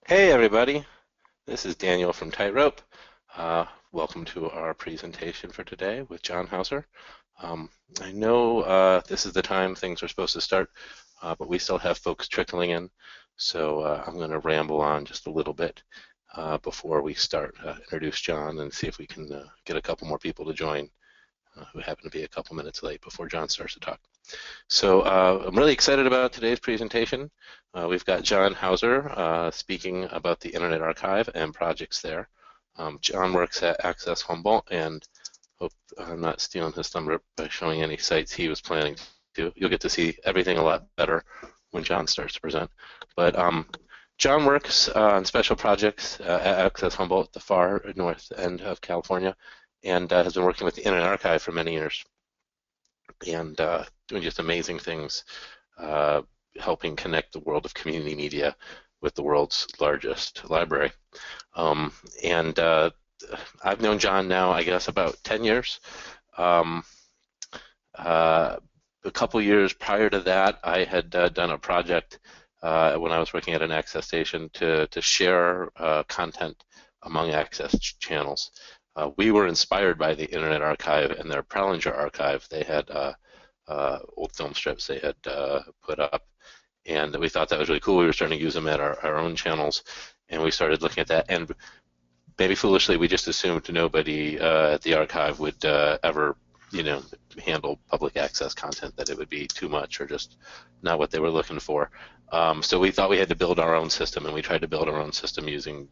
Hey everybody, this is Daniel from Tightrope. Welcome to our presentation for today with John Hauser. Um, I know this is the time things are supposed to start, but we still have folks trickling in, so I'm going to ramble on just a little bit before we start. Introduce John and see if we can get a couple more people to join who happen to be a couple minutes late before John starts to talk. So I'm really excited about today's presentation. We've got John Hauser speaking about the Internet Archive and projects there. John works at Access Humboldt, and hope I'm not stealing his thunder by showing any sites he was planning to. You'll get to see everything a lot better when John starts to present. But John works on special projects at Access Humboldt, the far north end of California, and has been working with the Internet Archive for many years and doing just amazing things, uh, helping connect the world of community media with the world's largest library. Um, and I've known John now, I guess, about 10 years. Um, uh, a couple years prior to that, I had done a project when I was working at an access station to share content among access channels. We were inspired by the Internet Archive and their Prowlinger archive. They had old film strips they had put up, and we thought that was really cool. We were starting to use them at our own channels, and we started looking at that. And maybe foolishly, we just assumed nobody at the archive would ever, you know, handle public access content, that it would be too much or just not what they were looking for. So we thought we had to build our own system, and we tried to build our own system using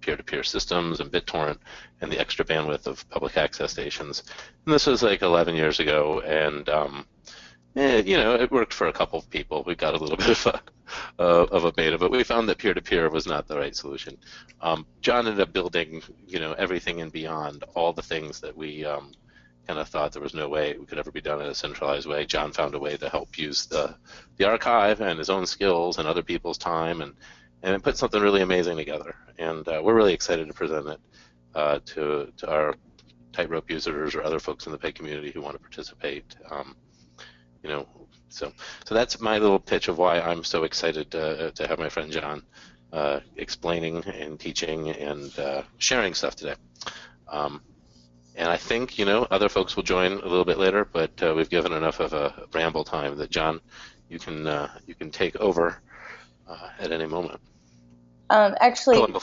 peer-to-peer systems and BitTorrent and the extra bandwidth of public access stations. And this was like 11 years ago, and it worked for a couple of people. We got a little bit of a beta, but we found that peer-to-peer was not the right solution. John ended up building, everything and beyond, all the things that we kind of thought there was no way it could ever be done in a centralized way. John found a way to help use the archive and his own skills and other people's time, and put something really amazing together. And we're really excited to present it to our Tightrope users or other folks in the paid community who want to participate. You know, so that's my little pitch of why I'm so excited to have my friend John explaining and teaching and sharing stuff today. Um, and I think other folks will join a little bit later, but we've given enough of a ramble time that John, you can take over at any moment. Oh, Actually, yeah, go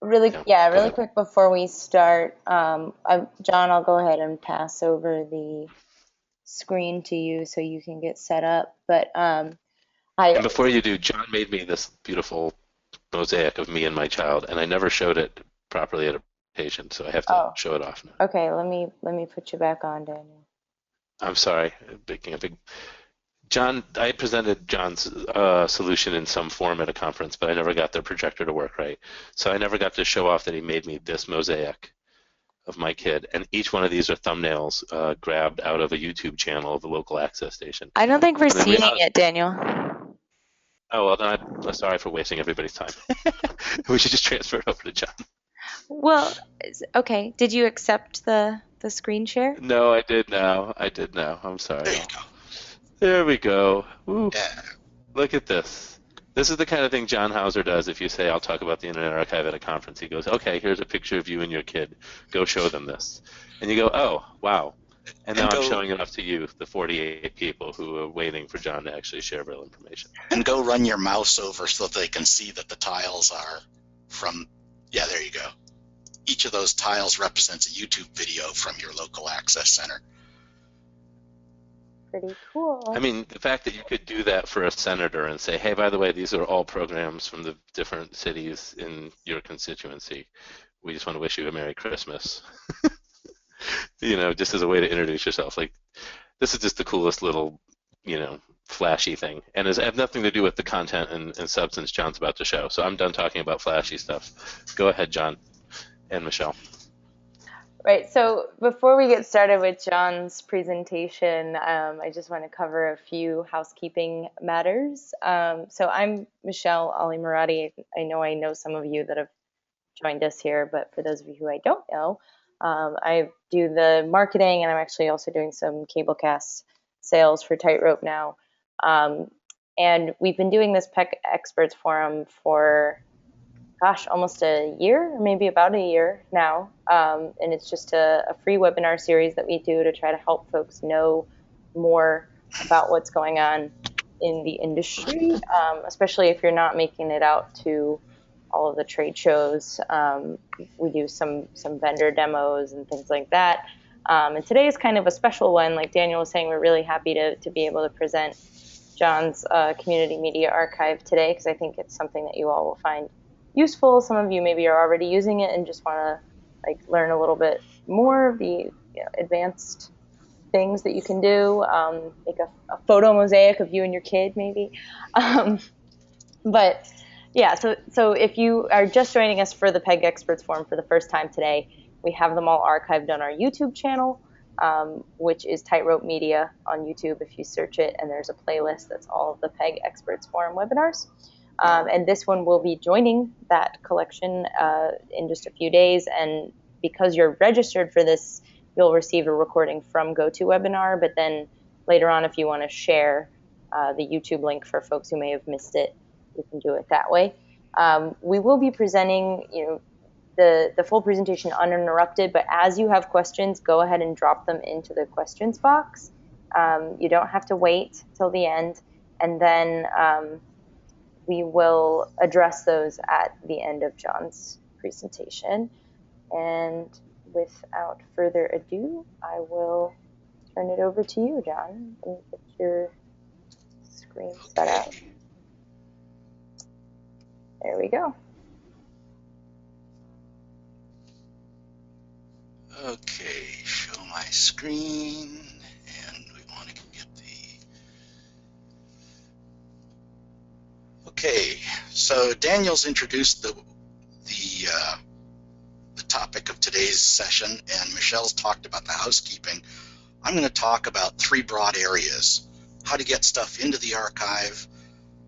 really ahead. quick before we start, John, I'll go ahead and pass over the screen to you so you can get set up. But And I, before you do, John made me this beautiful mosaic of me and my child, and I never showed it properly at a patient, so I have to oh, show it off now. okay, let me put you back on, Daniel. I'm sorry, making a big. John, I presented John's solution in some form at a conference, but I never got the projector to work right. So I never got to show off that he made me this mosaic of my kid, and each one of these are thumbnails grabbed out of a YouTube channel of a local access station. I don't think we're And then seeing it, Daniel. oh well, then I'm sorry for wasting everybody's time. We should just transfer it over to John. Well, okay. Did you accept the screen share? No, I did now. I did now. I'm sorry. There you go. There we go. Woo. Yeah. Look at this. This is the kind of thing John Hauser does if you say, I'll talk about the Internet Archive at a conference. He goes, okay, here's a picture of you and your kid. Go show them this. And you go, oh, wow. And now And I'm go showing it off to you, the 48 people who are waiting for John to actually share real information. and go run your mouse over so that they can see that the tiles are from, yeah, there you go. Each of those tiles represents a YouTube video from your local access center. Pretty I cool. mean, the fact that you could do that for a senator and say, hey, by the way, these are all programs from the different cities in your constituency. We just want to wish you a Merry Christmas. Just as a way to introduce yourself. Like, this is just the coolest little, flashy thing. And it has nothing to do with the content and substance John's about to show. So I'm done talking about flashy stuff. Go ahead, John and Michelle. Right, so before we get started with John's presentation, I just want to cover a few housekeeping matters. So I'm Michelle Ali Murati. I know some of you that have joined us here, but for those of you who I don't know, I do the marketing and I'm actually also doing some cablecast sales for Tightrope now. Um, and we've been doing this PEC Experts Forum for gosh, almost a year, or maybe about a year now. And it's just a free webinar series that we do to try to help folks know more about what's going on in the industry, especially if you're not making it out to all of the trade shows. We do some vendor demos and things like that. And today is kind of a special one. Like Daniel was saying, we're really happy to be able to present John's community media archive today, because I think it's something that you all will find useful. Some of you maybe are already using it and just want to like learn a little bit more of the advanced things that you can do, make a photo mosaic of you and your kid maybe. But yeah, so if you are just joining us for the PEG Experts Forum for the first time today, we have them all archived on our YouTube channel, which is Tightrope Media on YouTube if you search it, and there's a playlist that's all of the PEG Experts Forum webinars. And this one will be joining that collection in just a few days, and because you're registered for this, you'll receive a recording from GoToWebinar, but then later on, if you want to share the YouTube link for folks who may have missed it, you can do it that way. We will be presenting, the full presentation uninterrupted, but as you have questions, go ahead and drop them into the questions box. You don't have to wait till the end, and then we will address those at the end of John's presentation. And without further ado, I will turn it over to you, John. Let me get your screen set up. There we go. Okay, show my screen, and we want to get the... Okay, so Daniel's introduced the topic of today's session, and Michelle's talked about the housekeeping. I'm going to talk about three broad areas: how to get stuff into the archive,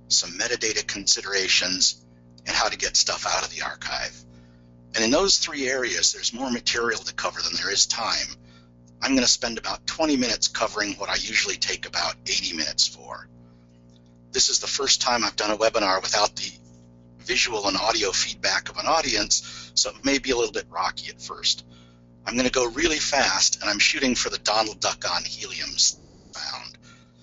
some metadata considerations, and how to get stuff out of the archive. And in those three areas, there's more material to cover than there is time. I'm going to spend about 20 minutes covering what I usually take about 80 minutes for. This is the first time I've done a webinar without the visual and audio feedback of an audience, so it may be a little bit rocky at first. I'm going to go really fast, and I'm shooting for the Donald Duck on helium sound.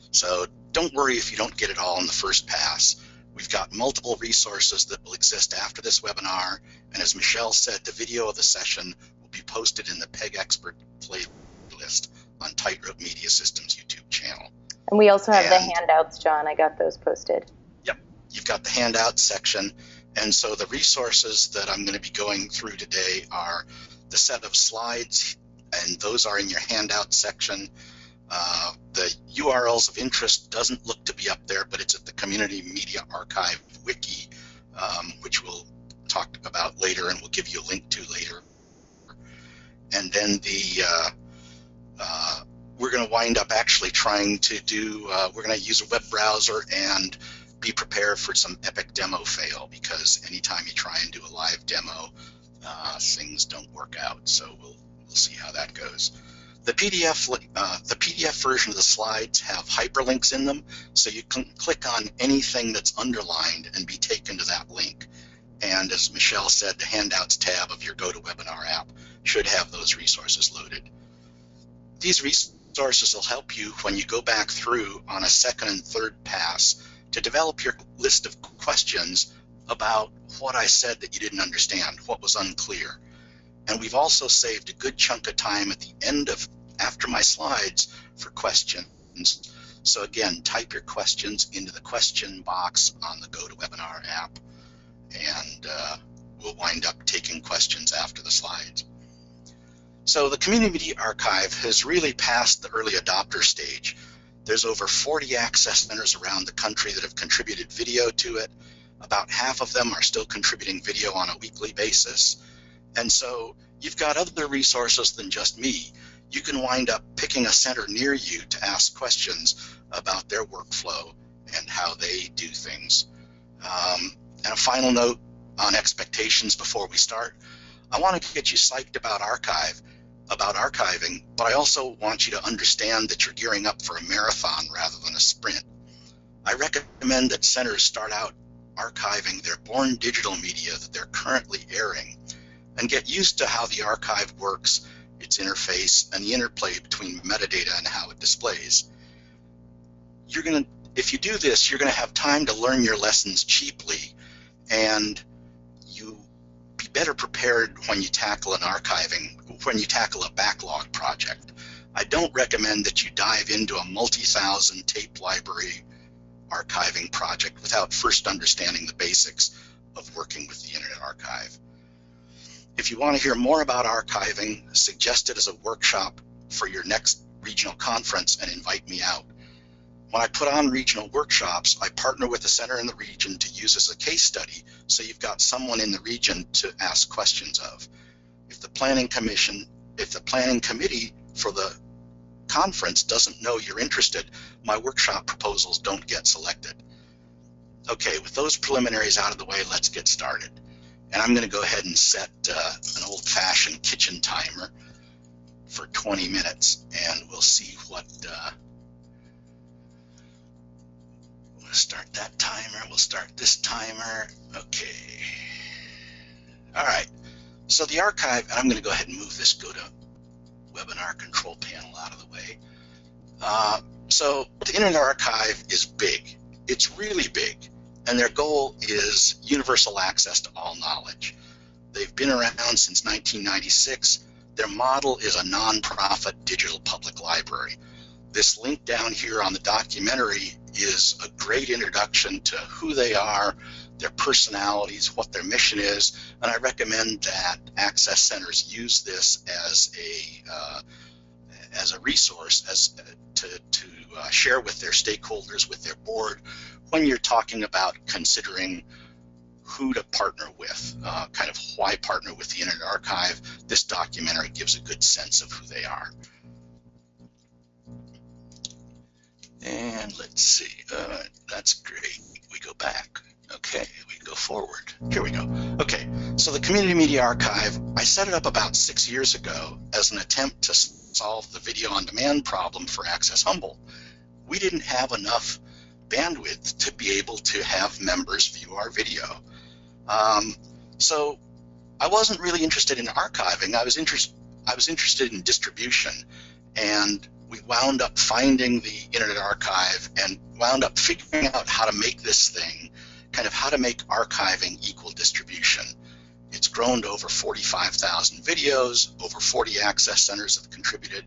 So don't worry if you don't get it all in the first pass. We've got multiple resources that will exist after this webinar, and as Michelle said, the video of the session will be posted in the PEG Expert playlist on Tightrope Media Systems YouTube channel. And we also have the handouts, John. I got those posted. Yep, you've got the handouts section, and so the resources that I'm going to be going through today are the set of slides, and those are in your handout section. The URLs of interest doesn't look to be up there, but it's at the Community Media Archive wiki, which we'll talk about later and we'll give you a link to later. And then we're going to wind up actually trying to do, we're going to use a web browser and be prepared for some epic demo fail, because anytime you try and do a live demo, things don't work out. So we'll see how that goes. The PDF version of the slides have hyperlinks in them, so you can click on anything that's underlined and be taken to that link. And as Michelle said, the handouts tab of your GoToWebinar app should have those resources loaded. These resources will help you when you go back through on a second and third pass to develop your list of questions about what I said that you didn't understand, what was unclear. And we've also saved a good chunk of time at the end of after my slides for questions. So again, type your questions into the question box on the GoToWebinar app, and we'll wind up taking questions after the slides. So the Community Archive has really passed the early adopter stage. There's over 40 access centers around the country that have contributed video to it. About half of them are still contributing video on a weekly basis. And so you've got other resources than just me. You can wind up picking a center near you to ask questions about their workflow and how they do things. And a final note on expectations before we start. I want to get you psyched about archiving, but I also want you to understand that you're gearing up for a marathon rather than a sprint. I recommend that centers start out archiving their born digital media that they're currently airing and get used to how the archive works, its interface, and the interplay between metadata and how it displays. If you do this, you're going to have time to learn your lessons cheaply, and you be better prepared when you tackle a backlog project. I don't recommend that you dive into a multi-thousand tape library archiving project without first understanding the basics of working with the Internet Archive. If you want to hear more about archiving, suggest it as a workshop for your next regional conference and invite me out. When I put on regional workshops, I partner with a center in the region to use as a case study, so you've got someone in the region to ask questions of. If the planning committee for the conference doesn't know you're interested, my workshop proposals don't get selected. Okay, with those preliminaries out of the way, let's get started. And I'm going to go ahead and set an old-fashioned kitchen timer for 20 minutes, and we'll see what, we'll start that timer, we'll start this timer, okay. All right, so the archive, and I'm going to go ahead and move this go to webinar control panel out of the way. So the Internet Archive is big, it's really big. And their goal is universal access to all knowledge. They've been around since 1996. Their model is a nonprofit digital public library. This link down here on the documentary is a great introduction to who they are, their personalities, what their mission is, and I recommend that access centers use this as a resource to share with their stakeholders, with their board, when you're talking about considering who to partner with, kind of why partner with the Internet Archive. This documentary gives a good sense of who they are. And let's see, that's great. We go back. Okay, we go forward. Here we go. Okay, so the Community Media Archive, I set it up about 6 years ago as an attempt to solve the video on demand problem for Access Humboldt. We didn't have enough bandwidth to be able to have members view our video. So I wasn't really interested in archiving. I was interested in distribution, and we wound up finding the Internet Archive and wound up figuring out how to make this thing, kind of how to make archiving equal distribution. It's grown to over 45,000 videos, over 40 access centers have contributed,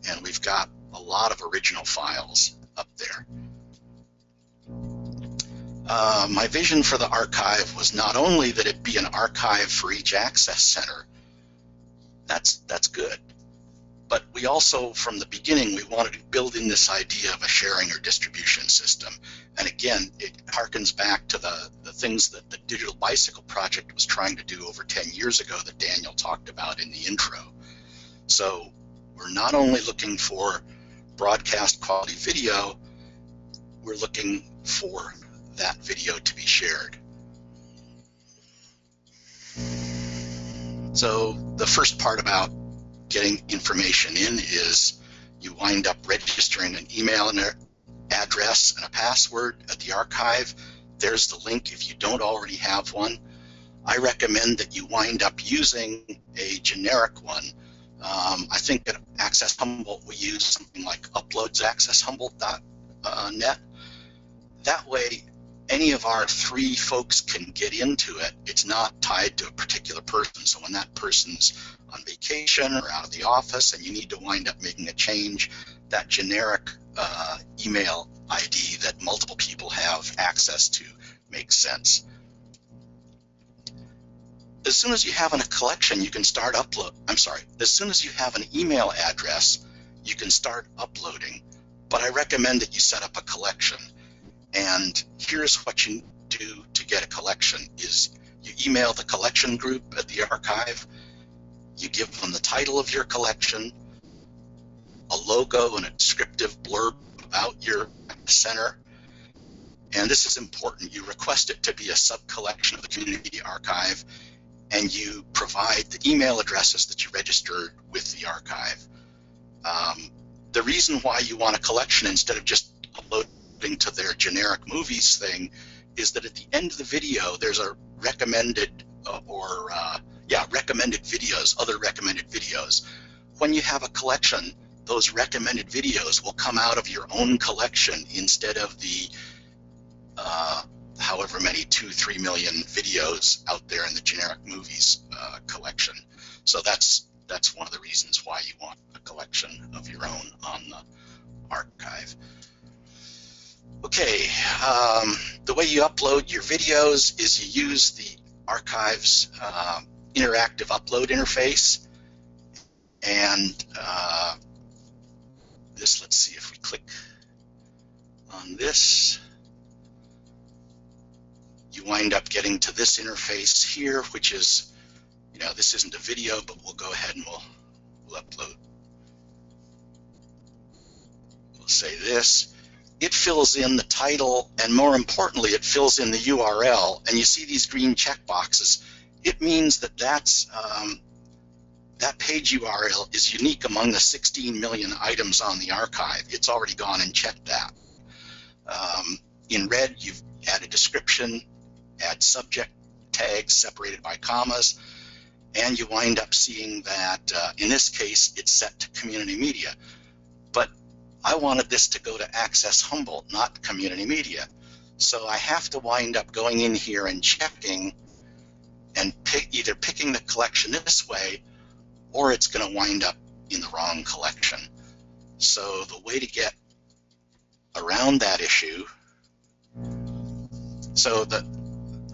and we've got a lot of original files up there. My vision for the archive was not only that it be an archive for each access center, that's good, but we also, from the beginning, we wanted to build in this idea of a sharing or distribution system. And again, it harkens back to the things that the Digital Bicycle Project was trying to do over 10 years ago that Daniel talked about in the intro. So we're not only looking for broadcast quality video, we're looking for that video to be shared. So the first part about getting information in is you wind up registering an email and an address and a password at the archive. There's the link if you don't already have one. I recommend that you wind up using a generic one. I think at Access Humboldt we use something like uploadsaccesshumboldt.net. That way, any of our 3 folks can get into it. It's not tied to a particular person. So when that person's on vacation or out of the office and you need to wind up making a change, that generic email ID that multiple people have access to makes sense. As soon as you have a collection, you can start as soon as you have an email address, you can start uploading. But I recommend that you set up a collection. And here's what you do to get a collection is you email the collection group at the archive, you give them the title of your collection, a logo and a descriptive blurb about your center, and this is important, you request it to be a sub-collection of the Community Media Archive, and you provide the email addresses that you registered with the archive. The reason why you want a collection instead of just uploading to their generic movies thing is that at the end of the video, there's a recommended recommended videos, other recommended videos. When you have a collection, those recommended videos will come out of your own collection instead of the however many 2-3 million videos out there in the generic movies collection. So that's one of the reasons why you want a collection of your own on the archive. Okay, the way you upload your videos is you use the archive's interactive upload interface, and let's see if we click on this, you wind up getting to this interface here, which is, this isn't a video, but we'll go ahead and we'll upload. We'll say this. It fills in the title, and more importantly, it fills in the URL. And you see these green check boxes. It means that that page URL is unique among the 16 million items on the archive. It's already gone and checked that. In red, you've add a description, add subject tags separated by commas, and you wind up seeing that in this case it's set to community media. But I wanted this to go to Access Humboldt, not community media. So I have to wind up going in here and checking and either picking the collection this way, or it's going to wind up in the wrong collection. So the way to get around that issue, so the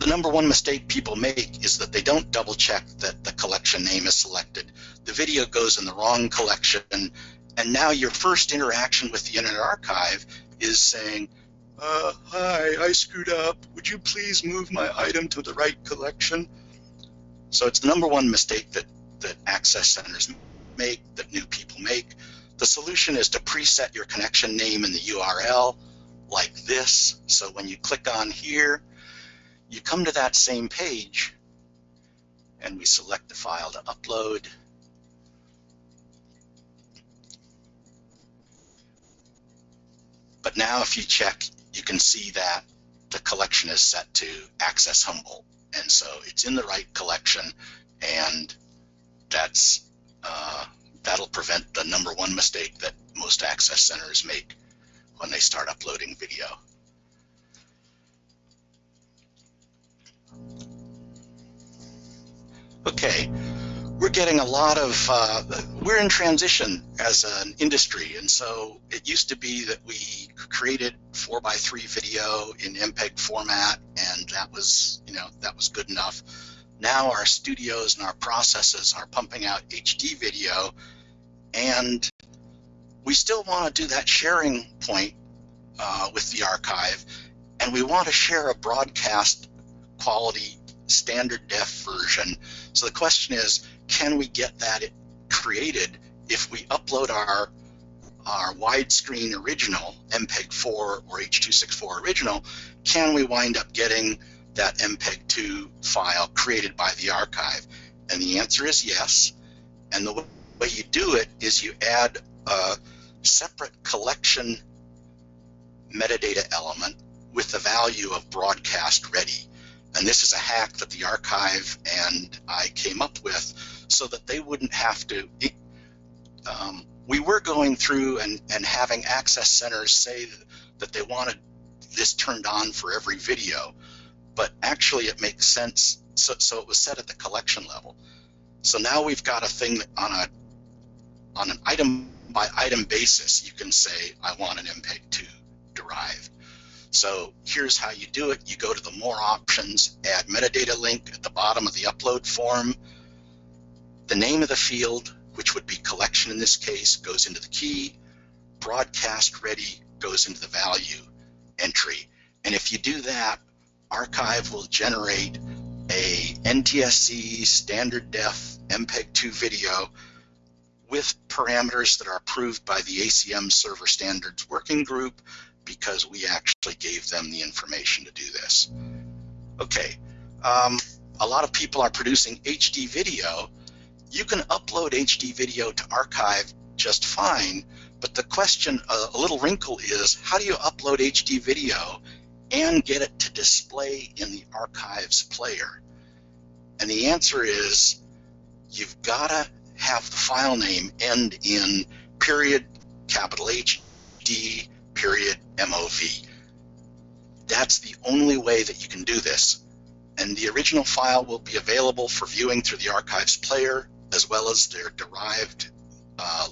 number one mistake people make is that they don't double check that the collection name is selected. The video goes in the wrong collection, and now your first interaction with the Internet Archive is saying, hi, I screwed up. Would you please move my item to the right collection? So it's the number one mistake that access centers make, that new people make. The solution is to preset your connection name in the URL like this. So when you click on here, you come to that same page, and we select the file to upload. But now if you check, you can see that the collection is set to Access Humboldt. And so it's in the right collection, and that'll prevent the number one mistake that most access centers make when they start uploading video. Okay, we're getting a lot of, we're in transition as an industry, and so it used to be that we created 4:3 video in MPEG format, and that was good enough. Now our studios and our processes are pumping out HD video, and we still want to do that sharing point with the archive, and we want to share a broadcast quality standard def version. So the question is, can we get that created if we upload our widescreen original, MPEG-4 or H.264 original? Can we wind up getting that MPEG-2 file created by the archive? And the answer is yes. And the way you do it is you add a separate collection metadata element with the value of broadcast ready. And this is a hack that the archive and I came up with so that they wouldn't have to. We were going through and having access centers say that they wanted this turned on for every video, but actually it makes sense. So it was set at the collection level. So now we've got a thing that on an item by item basis, you can say, I want an MPEG-2 derived. So here's how you do it. You go to the More Options, Add Metadata Link at the bottom of the upload form. The name of the field, which would be collection in this case, goes into the key. Broadcast Ready goes into the value entry. And if you do that, Archive will generate a NTSC standard def MPEG-2 video with parameters that are approved by the ACM Server Standards Working Group, because we actually gave them the information to do this. Okay, a lot of people are producing HD video. You can upload HD video to Archive just fine, but the question, a little wrinkle is, how do you upload HD video and get it to display in the archives player? And the answer is you've got to have the file name end in period, capital HD, period, MOV. That's the only way that you can do this. And the original file will be available for viewing through the archives player, as well as their derived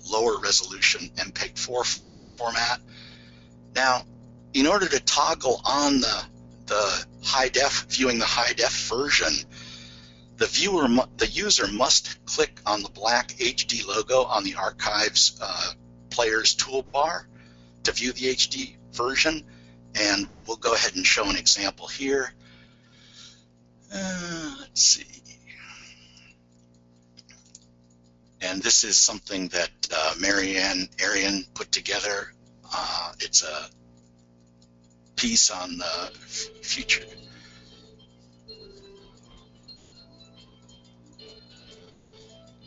lower resolution MPEG-4 format. Now, in order to toggle on the high def, viewing the high def version, the user must click on the black HD logo on the archives player's toolbar to view the HD version. And we'll go ahead and show an example here. Let's see. And this is something that Marianne Arian put together. It's a piece on the future.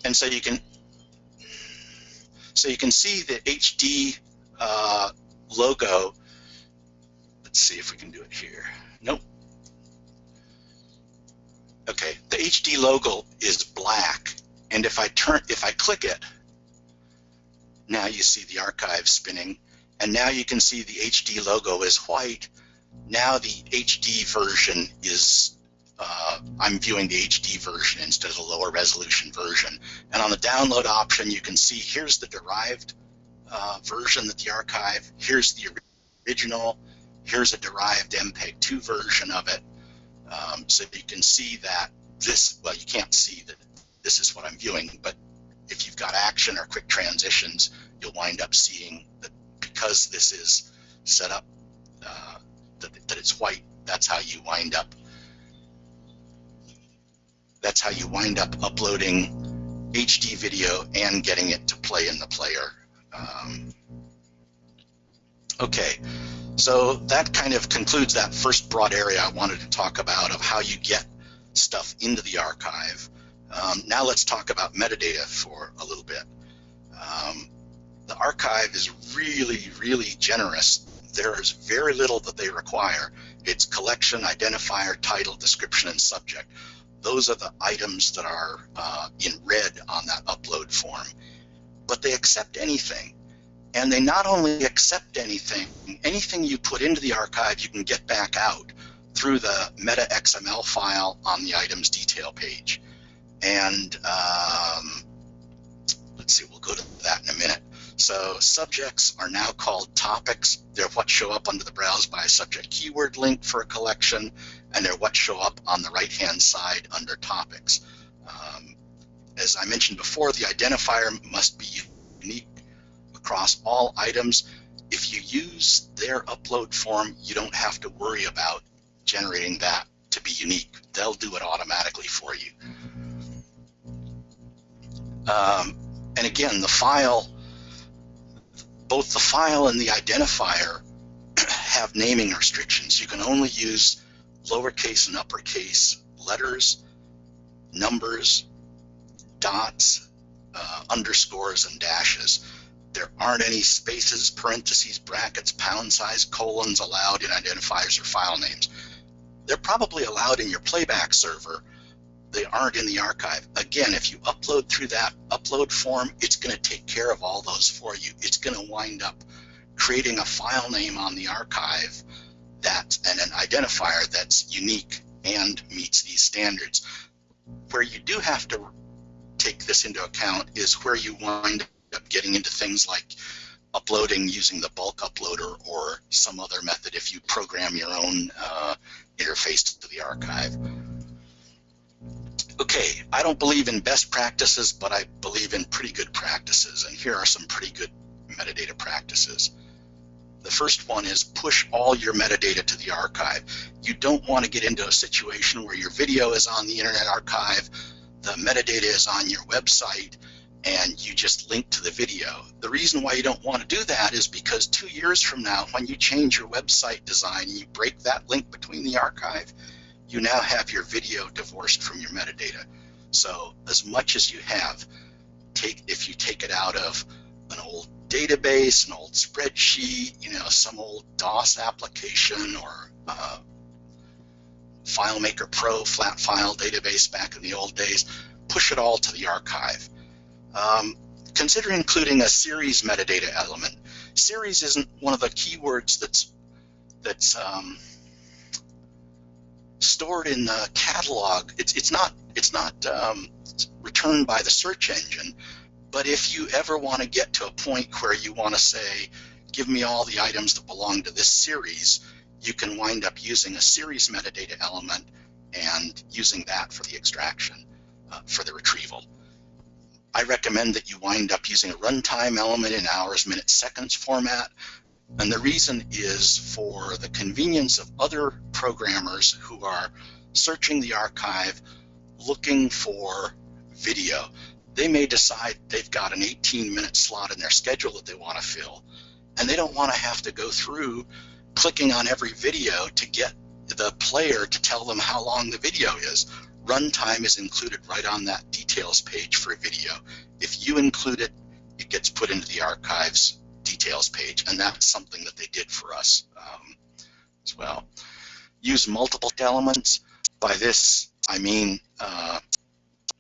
And so you can see the HD logo. Let's see if we can do it here. Nope. Okay, the HD logo is black, and if I click it, now you see the archive spinning, and now you can see the HD logo is white. Now the HD version is, I'm viewing the HD version instead of the lower resolution version. And on the download option, you can see here's the derived version that the archive, here's the original, here's a derived MPEG-2 version of it. So you can see that this, well, you can't see that this is what I'm viewing, but if you've got action or quick transitions, you'll wind up seeing that because this is set up that it's white, that's how you wind up uploading HD video and getting it to play in the player. Okay, so that kind of concludes that first broad area I wanted to talk about of how you get stuff into the archive. Now let's talk about metadata for a little bit. The archive is really, really generous. There is very little that they require. It's collection, identifier, title, description, and subject. Those are the items that are in red on that upload form. But they accept anything. And they not only accept anything you put into the archive, you can get back out through the meta XML file on the items detail page. And let's see, we'll go to that in a minute. So subjects are now called topics. They're what show up under the browse by subject keyword link for a collection, and they're what show up on the right-hand side under topics. As I mentioned before, the identifier must be unique across all items. If you use their upload form, you don't have to worry about generating that to be unique. They'll do it automatically for you. And again, the file, both the file and the identifier have naming restrictions. You can only use lowercase and uppercase letters, numbers, dots, underscores, and dashes. There aren't any spaces, parentheses, brackets, pound size, colons allowed in identifiers or file names. They're probably allowed in your playback server. They aren't in the archive. Again, if you upload through that upload form, it's going to take care of all those for you. It's going to wind up creating a file name on the archive and an identifier that's unique and meets these standards. Where you do have to take this into account is where you wind up getting into things like uploading using the bulk uploader or some other method if you program your own interface to the archive. Okay, I don't believe in best practices, but I believe in pretty good practices, and here are some pretty good metadata practices. The first one is push all your metadata to the archive. You don't want to get into a situation where your video is on the Internet Archive, the metadata is on your website, and you just link to the video. The reason why you don't want to do that is because 2 years from now, when you change your website design and you break that link between the archive, you now have your video divorced from your metadata. So as much as you have, if you take it out of an old database, an old spreadsheet, some old DOS application or FileMaker Pro flat file database back in the old days, push it all to the archive. Consider including a series metadata element. Series isn't one of the keywords that's stored in the catalog. It's not returned by the search engine. But if you ever want to get to a point where you want to say, give me all the items that belong to this series, you can wind up using a series metadata element and using that for the extraction, for the retrieval. I recommend that you wind up using a runtime element in hours, minutes, seconds format. And the reason is for the convenience of other programmers who are searching the archive, looking for video. They may decide they've got an 18-minute slot in their schedule that they want to fill, and they don't want to have to go through clicking on every video to get the player to tell them how long the video is. Runtime is included right on that details page for a video. If you include it, it gets put into the archives details page, and that's something that they did for us as well. Use multiple elements. By this, I mean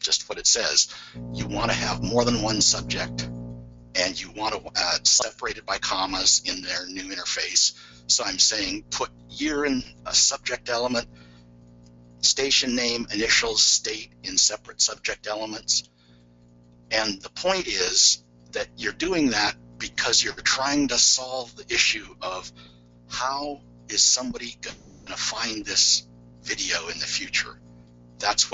just what it says. You want to have more than one subject, and you want to separated by commas in their new interface. So I'm saying put year in a subject element, station name, initials, state in separate subject elements. And the point is that you're doing that because you're trying to solve the issue of how is somebody going to find this video in the future. That's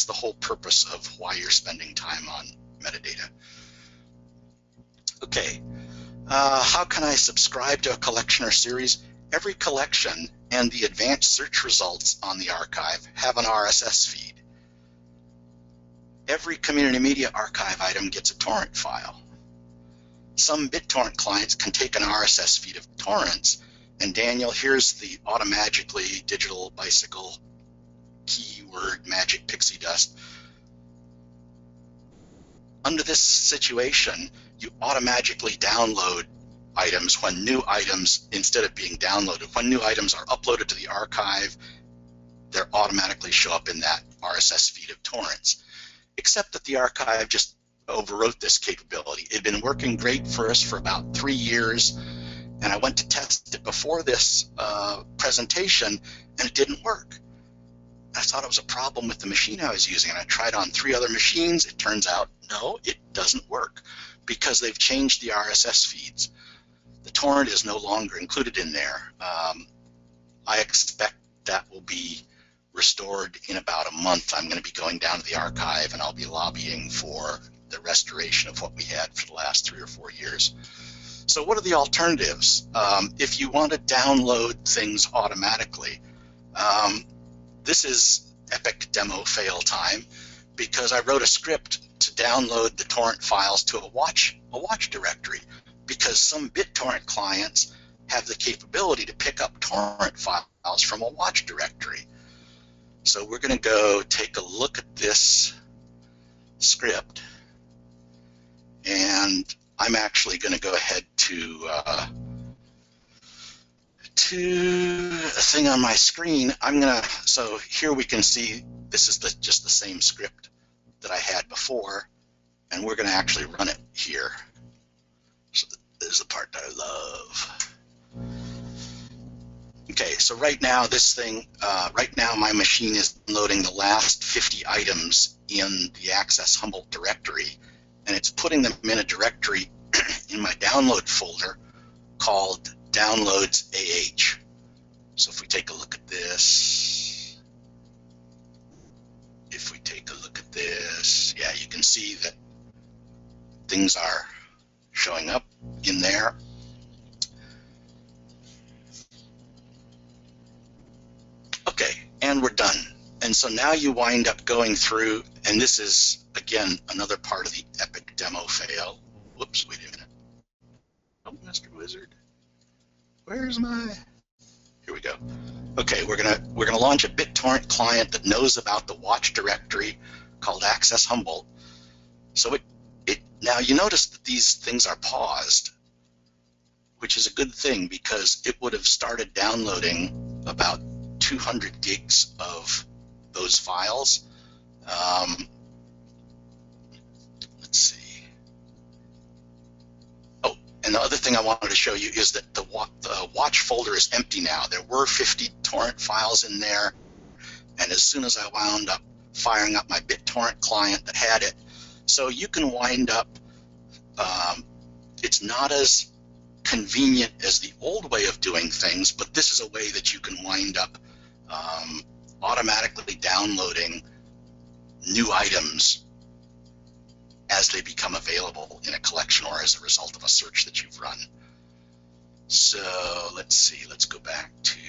the whole purpose of why you're spending time on metadata. Okay, how can I subscribe to a collection or series? Every collection and the advanced search results on the archive have an RSS feed. Every community media archive item gets a torrent file. Some BitTorrent clients can take an RSS feed of torrents, and Daniel, here's the Automagically Digital Bicycle keyword magic pixie dust. Under this situation, you automatically download items when new items, instead of being downloaded, when new items are uploaded to the archive, they automatically show up in that RSS feed of torrents. Except that the archive just overwrote this capability. It had been working great for us for about 3 years, and I went to test it before this presentation, and it didn't work. I thought it was a problem with the machine I was using, and I tried on 3 other machines. It turns out, no, it doesn't work because they've changed the RSS feeds. The torrent is no longer included in there. I expect that will be restored in about a month. I'm going to be going down to the archive, and I'll be lobbying for the restoration of what we had for the last 3 or 4 years. So what are the alternatives? If you want to download things automatically, this is epic demo fail time, because I wrote a script to download the torrent files to a watch directory, because some BitTorrent clients have the capability to pick up torrent files from a watch directory. So we're going to go take a look at this script, and I'm actually going to go ahead to a thing on my screen. So here we can see this is just the same script that I had before, and we're going to actually run it here. So this is the part that I love. Okay, so right now my machine is loading the last 50 items in the Access Humboldt directory, and it's putting them in a directory in my download folder called Downloads AH. So if we take a look at this, yeah, you can see that things are showing up in there. Okay, and we're done. And so now you wind up going through, and this is, again, another part of the epic demo fail. Whoops, wait a minute. Oh, Mr. Wizard. Where's my... Here we go. Okay, we're gonna launch a BitTorrent client that knows about the watch directory called Access Humboldt. So now you notice that these things are paused, which is a good thing because it would have started downloading about 200 gigs of those files. Let's see. Oh, and the other thing I wanted to show you is that the watch folder is empty now. There were 50 torrent files in there, and as soon as I wound up firing up my BitTorrent client that had it, so you can wind up, it's not as convenient as the old way of doing things, but this is a way that you can wind up automatically downloading new items as they become available in a collection or as a result of a search that you've run. So let's see, let's go back to,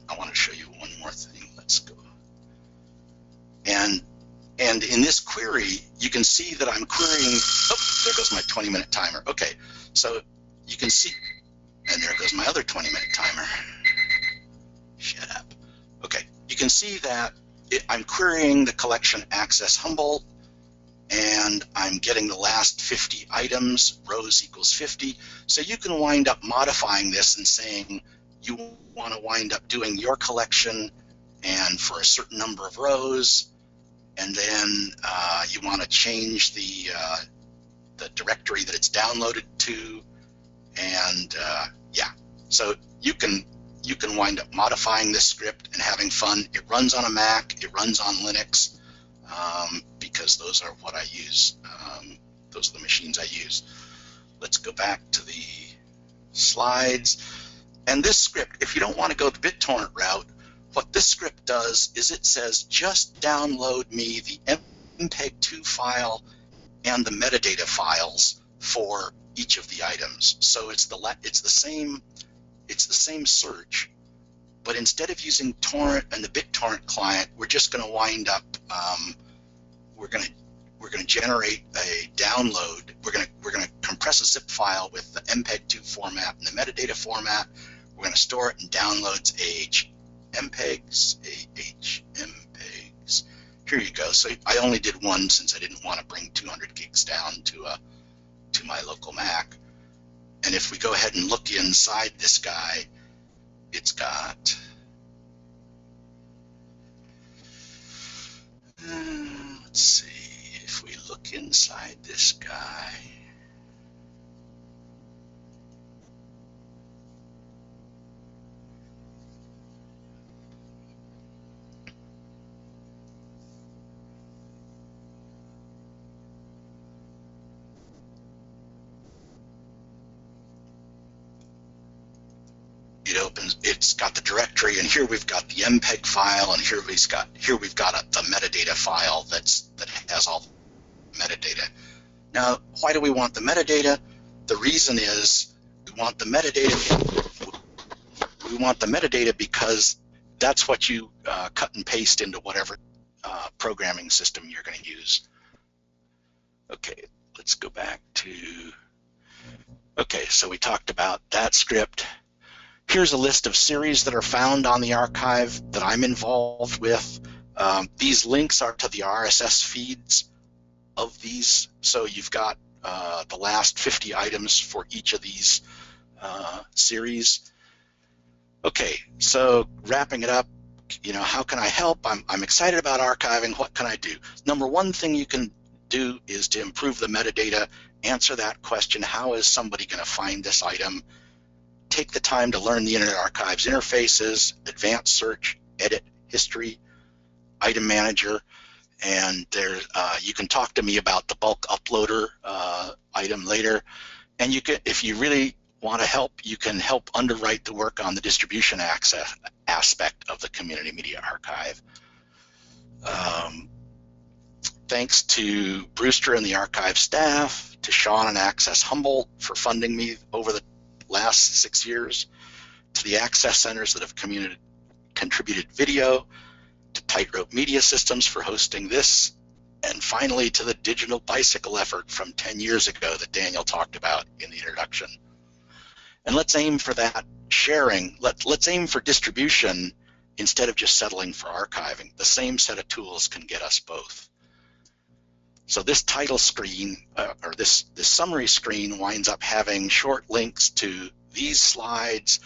I want to show you one more thing. Let's go. And in this query, you can see that I'm querying, there goes my 20-minute timer. Okay, so you can see, and there goes my other 20-minute timer. Shut up. Okay, you can see that I'm querying the collection Access Humboldt, and I'm getting the last 50 items, rows equals 50. So you can wind up modifying this and saying you want to wind up doing your collection and for a certain number of rows, and then you want to change the directory that it's downloaded to, and yeah, so you can wind up modifying this script and having fun. It runs on a Mac, it runs on Linux, because those are what I use. Those are the machines I use. Let's go back to the slides. And this script, if you don't want to go the BitTorrent route, what this script does is it says just download me the MPEG-2 file and the metadata files for each of the items. So it's the same search, but instead of using torrent and the BitTorrent client, we're just going to wind up we're going to generate a download. We're going to compress a zip file with the MPEG-2 format and the metadata format. We're going to store it in downloads MPEGs. Here you go. So I only did one since I didn't want to bring 200 gigs down to my local Mac. And if we go ahead and look inside this guy, it's got let's see if we look inside this guy. It opens, it's got the directory, and here we've got the MPEG file, and here we've got the metadata file that has all the metadata. Now, why do we want the metadata? The reason is we want the metadata because that's what you cut and paste into whatever programming system you're going to use. Okay, let's go back to, okay, so we talked about that script. Here's a list of series that are found on the archive that I'm involved with. These links are to the RSS feeds of these. So you've got the last 50 items for each of these series. Okay, so wrapping it up, how can I help? I'm excited about archiving. What can I do? Number one thing you can do is to improve the metadata. Answer that question, how is somebody going to find this item? Take the time to learn the Internet Archive's interfaces, advanced search, edit, history, item manager, and there you can talk to me about the bulk uploader item later. And you can, if you really want to help, you can help underwrite the work on the distribution access aspect of the Community Media Archive. Thanks to Brewster and the archive staff, to Sean and Access Humboldt for funding me over the last 6 years, to the access centers that have contributed video, to Tightrope Media Systems for hosting this, and finally to the Digital Bicycle effort from 10 years ago that Daniel talked about in the introduction. And let's aim for that sharing. Let's aim for distribution instead of just settling for archiving. The same set of tools can get us both. So this title screen, or this summary screen, winds up having short links to these slides,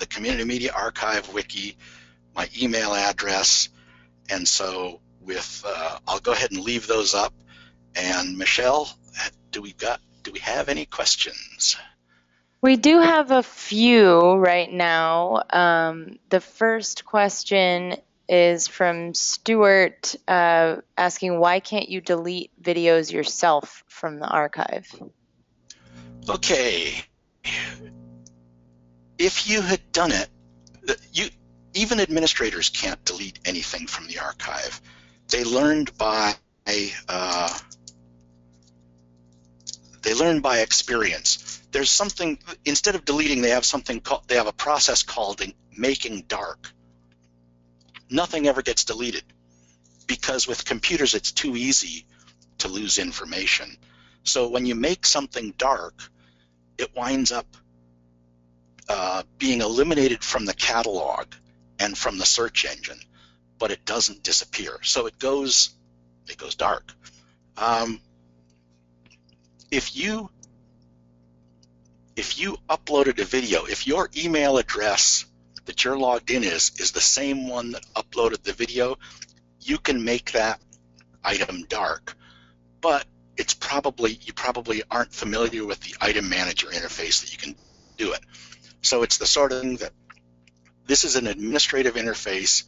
the Community Media Archive wiki, my email address, and so I'll go ahead and leave those up. And Michelle, do we have any questions? We do have a few right now. The first question is from Stuart asking, why can't you delete videos yourself from the archive? Okay. If you had done it, even administrators can't delete anything from the archive. They learned by experience. There's something, instead of deleting, they have a process called making dark. Nothing ever gets deleted because with computers it's too easy to lose information. So when you make something dark, it winds up being eliminated from the catalog and from the search engine, but it doesn't disappear. So it goes dark. If you uploaded a video, if your email address that you're logged in is the same one that uploaded the video, you can make that item dark. But you probably aren't familiar with the item manager interface that you can do it. So it's the sort of thing that this is an administrative interface.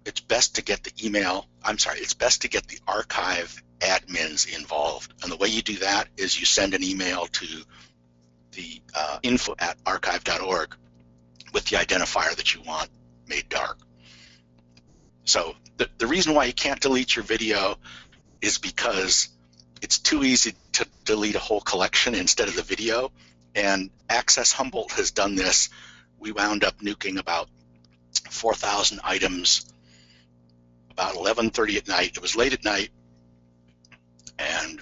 It's best to get it's best to get the archive admins involved. And the way you do that is you send an email to the info@archive.org with the identifier that you want made dark. So the reason why you can't delete your video is because it's too easy to delete a whole collection instead of the video. And Access Humboldt has done this. We wound up nuking about 4,000 items about 11:30 at night. It was late at night, and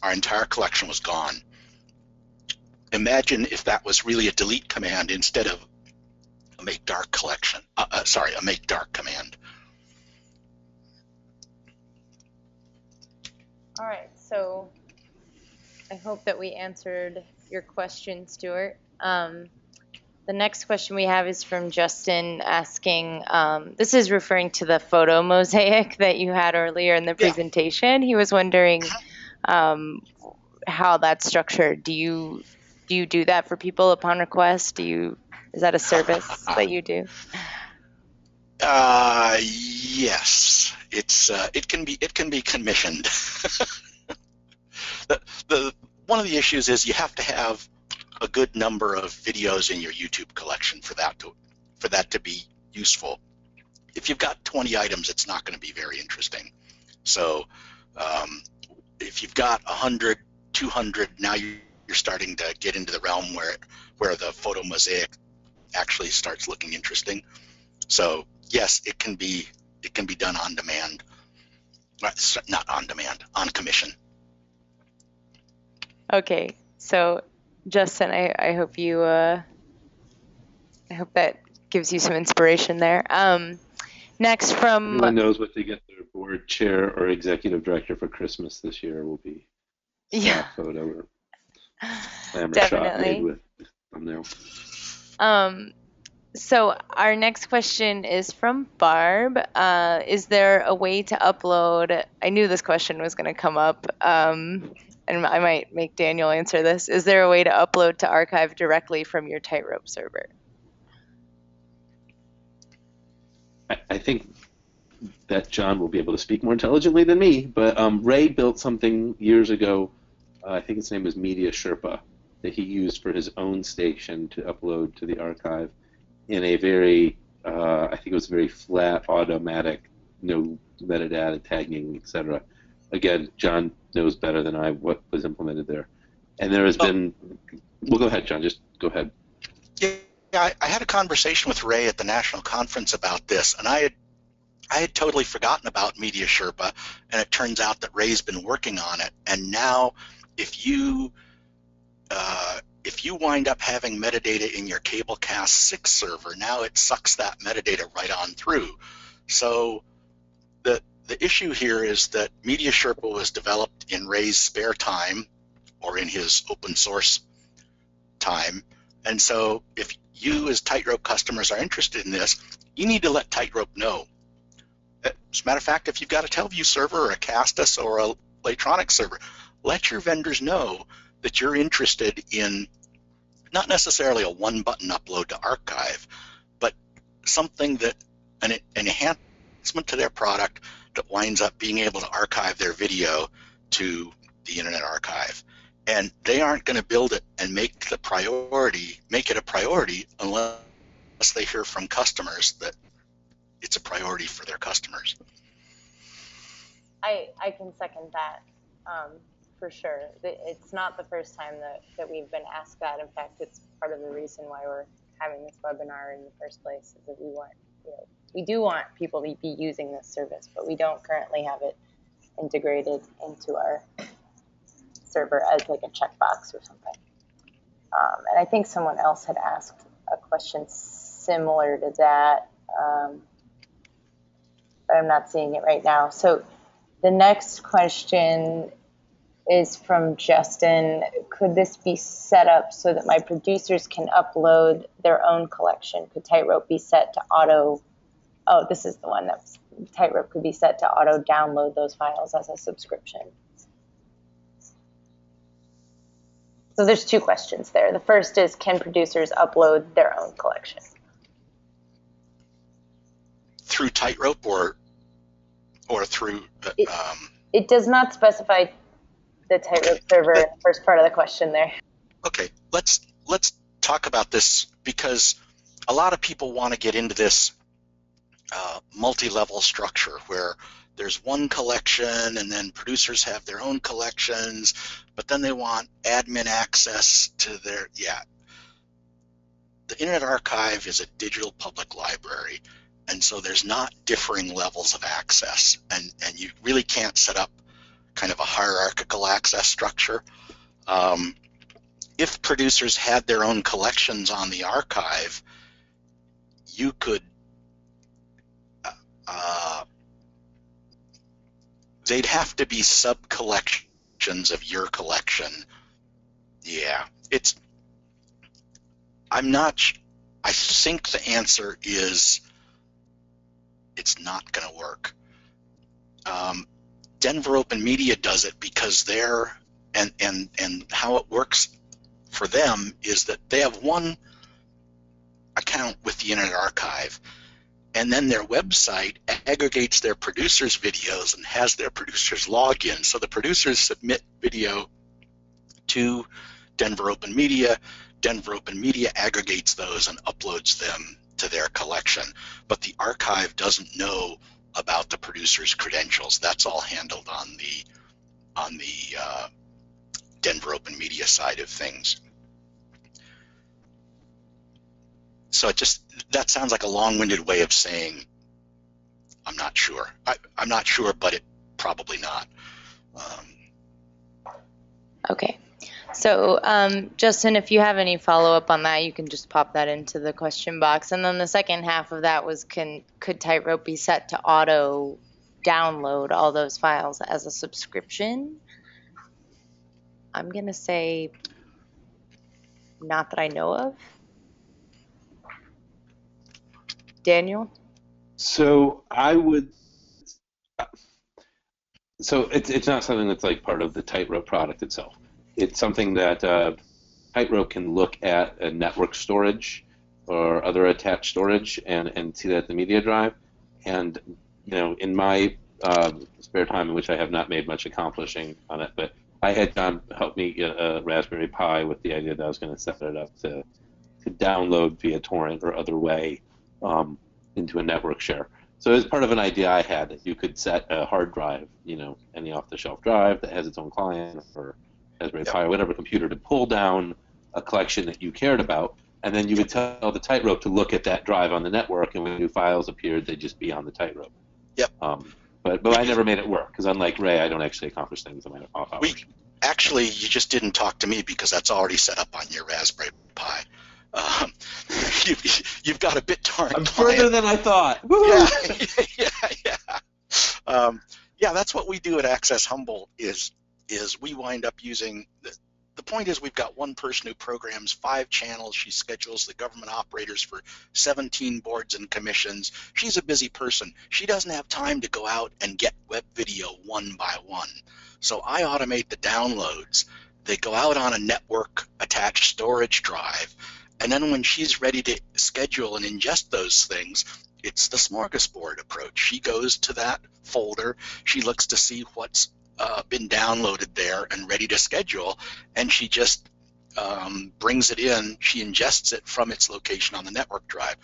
our entire collection was gone. Imagine if that was really a delete command instead of a make dark collection. A make dark command. All right, so I hope that we answered your question, Stuart. The next question we have is from Justin asking, this is referring to the photo mosaic that you had earlier in the presentation. He was wondering how that's structured. Do you do that for people upon request? Is that a service that you do? Yes, it can be commissioned. One of the issues is you have to have a good number of videos in your YouTube collection for that to be useful. If you've got 20 items, it's not going to be very interesting. So if you've got 100, 200, now you're starting to get into the realm where the photo mosaic actually starts looking interesting. So yes, it can be done on demand. Not on demand, on commission. Okay, so Justin, I hope that gives you some inspiration there. Next from anyone knows what to get their board chair or executive director for Christmas this year will be photo or glamour shot made with thumbnail. So our next question is from Barb. Is there a way to upload? I knew this question was going to come up, and I might make Daniel answer this. Is there a way to upload to archive directly from your Tightrope server? I think that John will be able to speak more intelligently than me, but Ray built something years ago, I think its name was Media Sherpa, that he used for his own station to upload to the archive in a very, I think it was very flat, automatic, no metadata tagging, etc. Again, John knows better than I what was implemented there. And there has been, well, go ahead, John, just go ahead. Yeah, I had a conversation with Ray at the national conference about this, and I had totally forgotten about Media Sherpa, and it turns out that Ray's been working on it. And now, if you wind up having metadata in your Cablecast 6 server, now it sucks that metadata right on through. So the issue here is that Media Sherpa was developed in Ray's spare time, or in his open source time, And so if you as Tightrope customers are interested in this, you need to let Tightrope know. As a matter of fact, if you've got a Telview server or a Castus or a Laytronic server, let your vendors know that you're interested in not necessarily a one-button upload to archive, but something that an enhancement to their product that winds up being able to archive their video to the Internet Archive. And they aren't going to build it and make it a priority unless they hear from customers that it's a priority for their customers. I can second that for sure. It's not the first time that we've been asked that. In fact, it's part of the reason why we're having this webinar in the first place, is that we do want people to be using this service, but we don't currently have it integrated into our server as like a checkbox or something. And I think someone else had asked a question similar to that, but I'm not seeing it right now. So the next question is from Justin. Could this be set up so that my producers can upload their own collection? Could Tightrope be set to auto? Oh, this is the one that Tightrope could be set to auto download those files as a subscription. So there's two questions there. The first is, can producers upload their own collection? Through Tightrope or through... It does not specify the Tightrope server in the first part of the question there. Okay, let's talk about this, because a lot of people want to get into this multi-level structure where there's one collection and then producers have their own collections, but then they want admin access to their, The Internet Archive is a digital public library, and so there's not differing levels of access, and you really can't set up kind of a hierarchical access structure. If producers had their own collections on the archive, you could they'd have to be sub-collections of your collection. Yeah, I think the answer is it's not going to work. Denver Open Media does it because and how it works for them is that they have one account with the Internet Archive, and then their website aggregates their producers' videos and has their producers log in. So the producers submit video to Denver Open Media. Denver Open Media aggregates those and uploads them to their collection. But the archive doesn't know about the producer's credentials. That's all handled on the Denver Open Media side of things. So that sounds like a long-winded way of saying I'm not sure. I'm not sure, but it probably not. Okay. So Justin, if you have any follow-up on that, you can just pop that into the question box. And then the second half of that was, could Tightrope be set to auto download all those files as a subscription? I'm going to say not that I know of. Daniel? So I would. So it's not something that's like part of the Tightrope product itself. It's something that Tightrope can look at a network storage or other attached storage and see that at the media drive. And in my spare time, in which I have not made much accomplishing on it, but I had John help me get a Raspberry Pi with the idea that I was going to set it up to download via torrent or other way into a network share. So as part of an idea I had, that you could set a hard drive, any off-the-shelf drive that has its own client or Raspberry Pi or whatever computer, to pull down a collection that you cared about, and then you would tell the Tightrope to look at that drive on the network, and when new files appeared, they'd just be on the Tightrope. Yep. But I never made it work, because unlike Ray, I don't actually accomplish things in my off hours. Actually, you just didn't talk to me, because that's already set up on your Raspberry Pi. You've got a BitTorrent. I'm further than I thought. Yeah. Yeah, that's what we do at Access Humboldt is we wind up using the the point is we've got one person who programs 5 channels. She schedules the government operators for 17 boards and commissions. She's a busy person. She doesn't have time to go out and get web video one by one. So I automate the downloads. They go out on a network attached storage drive. And then when she's ready to schedule and ingest those things, it's the smorgasbord approach. She goes to that folder. She looks to see what's been downloaded there and ready to schedule, and she just brings it in. She ingests it from its location on the network drive.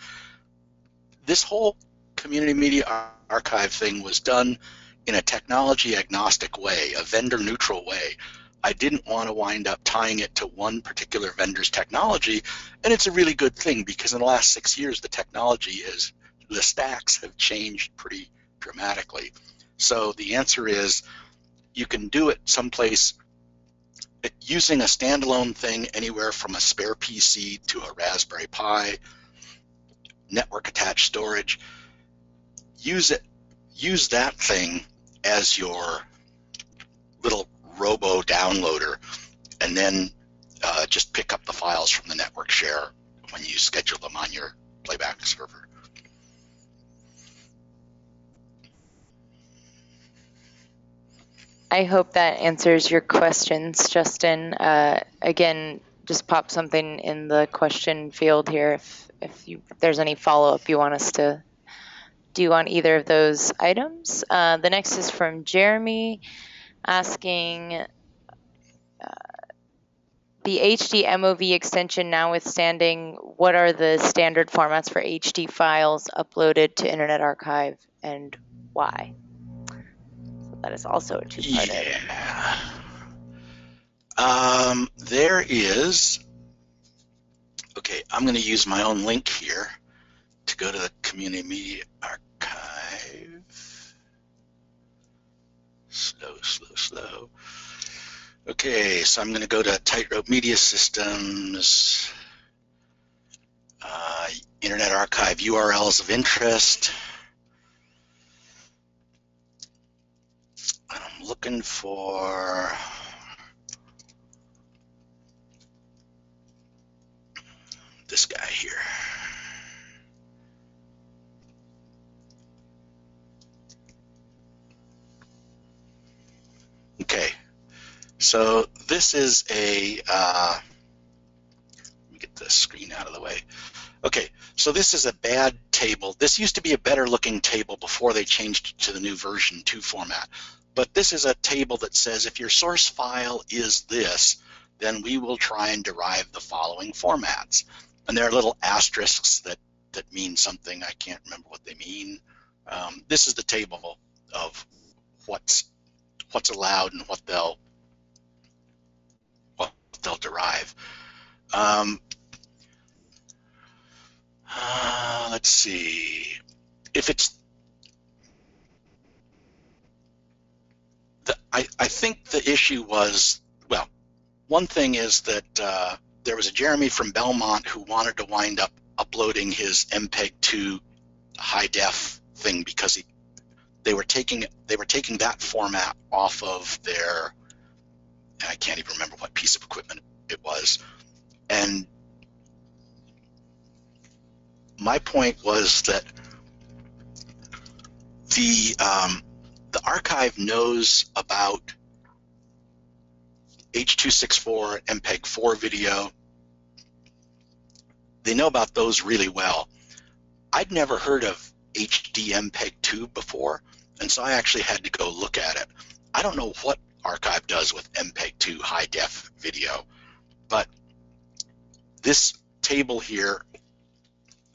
This whole community media archive thing was done in a technology agnostic way, a vendor neutral way. I didn't want to wind up tying it to one particular vendor's technology, and it's a really good thing because in the last 6 years the stacks have changed pretty dramatically. So the answer is, you can do it someplace using a standalone thing anywhere from a spare PC to a Raspberry Pi, network attached storage. Use that thing as your little robo downloader, and then just pick up the files from the network share when you schedule them on your playback server. I hope that answers your questions, Justin. Again, just pop something in the question field here if there's any follow-up you want us to do on either of those items. The next is from Jeremy, asking, the HD MOV extension notwithstanding, what are the standard formats for HD files uploaded to Internet Archive and why? That is also a two-part. Yeah. There is, okay, I'm going to use my own link here to go to the Community Media Archive. Slow. Okay, so I'm going to go to Tightrope Media Systems, Internet Archive URLs of interest. I'm looking for this guy here. Okay, so this is a, let me get the screen out of the way. Okay, so this is a bad table. This used to be a better looking table before they changed it to the new version 2 format. But this is a table that says if your source file is this, then we will try and derive the following formats. And there are little asterisks that mean something. I can't remember what they mean. This is the table of what's allowed and what they'll derive. Let's see. If it's I think the issue was, well, one thing is that there was a Jeremy from Belmont who wanted to wind up uploading his MPEG-2 high def thing because they were taking that format off of their, I can't even remember what piece of equipment it was. And my point was that the archive knows about H.264 MPEG-4 video. They know about those really well. I'd never heard of HD MPEG-2 before, and so I actually had to go look at it. I don't know what archive does with MPEG-2 high def video, but this table here